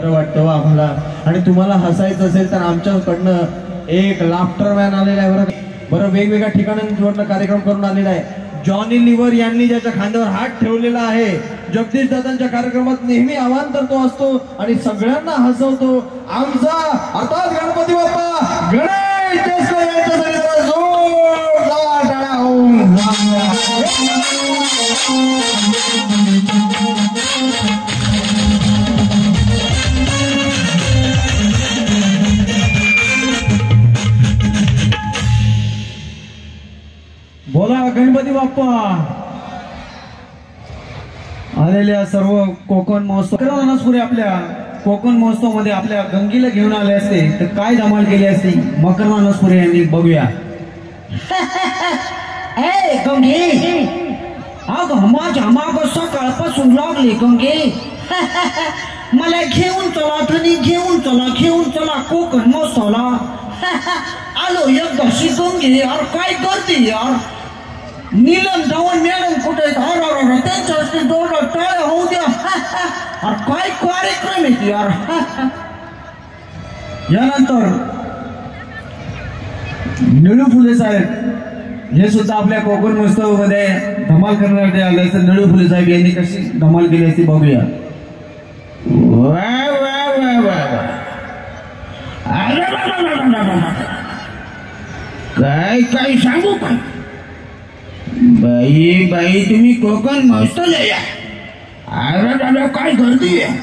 वाटतं आम्हाला आणि तुम्हाला हसायचं असेल तर आमच्याकडनं एक लाफ्टर मॅन आलेला आहे बरं वेगवेगळ्या ठिकाणांवरनं कार्यक्रम करून आलेला आहे जॉनी लिव्हर यांनी ज्याच्या खांद्यावर हात ठेवलेला आहे जगदीश दादांच्या कार्यक्रमात नेहमी अवांतर तो असतो आणि सगळ्यांना हसवतो आमचा अर्थात गणपती बाप्पा गणेश देशमुख यांच्यासाठी जोरदार टाळ्या होऊन बोला गणपती बाप्पा आलेल्या सर्व कोकण महोत्सव आपल्या कोकण महोत्सव मध्ये आपल्या गंगीला घेऊन आले असते तर काय धमाल केली असती मकरनाथपुरे यांनी बघूया ए गंगे अग हमा सकाळपासून लागली गंगे मला घेऊन चला कोकण महोत्सवला आलो एकदाशी गंगे यार काय करते यार नीलम धवन मॅडम कुठे त्यांच्या दोन टाळ्या होऊ द्या काय कार्यक्रम आहे यार यानंतर निळू फुले साहेब हे सुद्धा आपल्या कोकण महोत्सव मध्ये धमाल करण्यासाठी आले तर निळू फुले साहेब यांनी कशी धमाल केली असती बघूया काय सांगू का बाई तुम्ही कोकण महोत्सव या अरे दादा काय गर्दी आहे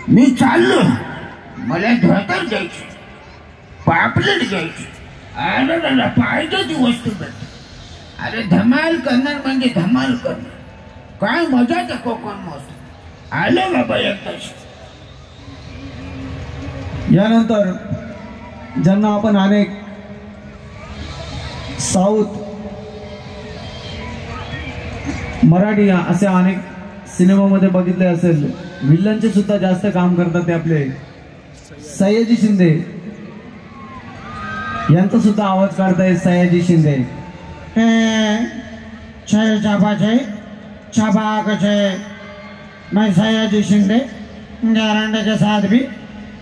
मी चाललो मला धोतर घ्यायची पापलेट घ्यायची अरे दादा पाहिजे ती वस्तू भेटते अरे धमाल करणार म्हणजे धमाल करणार काय मजा त्या कोकण महोत्सव आलो बाबा एकदाच यानंतर ज्यांना आपण अनेक साऊथ मराठी असे अनेक सिनेमामध्ये बघितले असेल विलनचे सुद्धा जास्त काम करतात ते आपले सयाजी शिंदे यांचा सुद्धा आवाज काढताय सयाजी शिंदे मैं सयाजी शिंदे गारंटे के साथ भी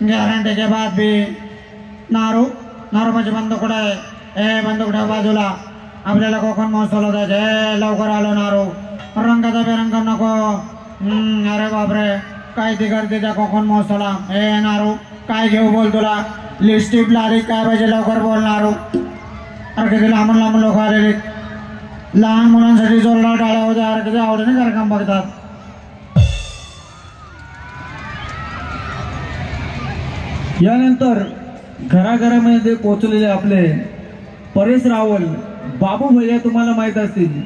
गारंटे के बाद भी नारू माझे बंद कुठे आहे ए बंद कुठे बाजूला आपल्याला कोकण महोत्सवला जायचं लवकर आलो नारू रंगाचा बेरंग नको अरे बापरे काय ती करते त्या कोकण महोत्सवला ए नारू काय घेऊ बोल तुला लिपस्टिक लाली काय पाहिजे लवकर बोल नारू अरे किती लांबून लोक आलेले लहान मुलांसाठी जोरदार टाळ्या होत्या अरे किती आवडीने कार्यक्रम बघतात यानंतर घराघरामध्ये पोहोचलेले आपले परेश रावल बाबू भैया तुम्हाला माहित असतील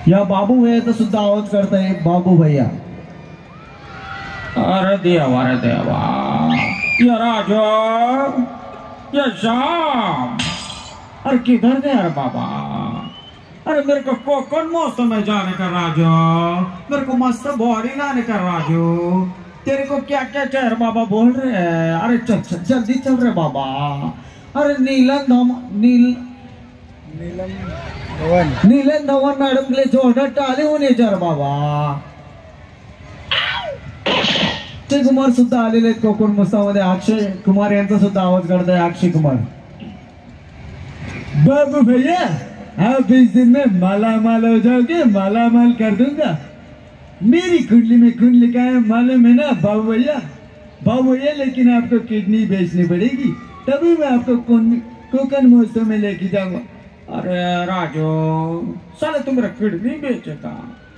या बाबू भैयाचा सुद्धा आवाज करताय बाबू भैया अरे देवा ये राजा ये श्याम अरे किधर गया यार बाबा अरे मेरे को कोकण महोत्सव में जाने का राजा मेरे को मस्त बॉडी लाने का राजू तेरे को क्या क्या चाहे बाबा बोल रहे हैं अरे चल जल्दी चल रहे बाबा अरे नीलम धवन मॅडम ले जोरदार टाळे होणे जर बाबा अक्षय कुमार सुद्धा आलेले आहेत कोकण महोत्सवामध्ये अक्षय कुमार यांचा सुद्धा आवाज काढताय अक्षय कुमार बाबू भैया आप इस दिन में मालामाल हो जाओगे मालामाल कर दूंगा मेरी कुंडली में कुंडली का है मालूम है ना बाबू भैया लेकिन आपको किडनी बेचनी पड़ेगी तभी मैं आपको कोकण महोत्सव में लेके जाऊंगा अरे राजू साले तुम मेरा किडनी बेचेगा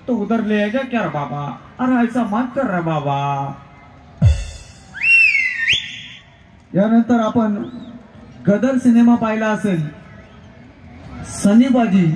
तो उधर ले आएगा क्या बाबा अरे ऐसा मत कर रहा बाबा यानंतर आपण गदर सिनेमा पाहिला असेल सनी बाजी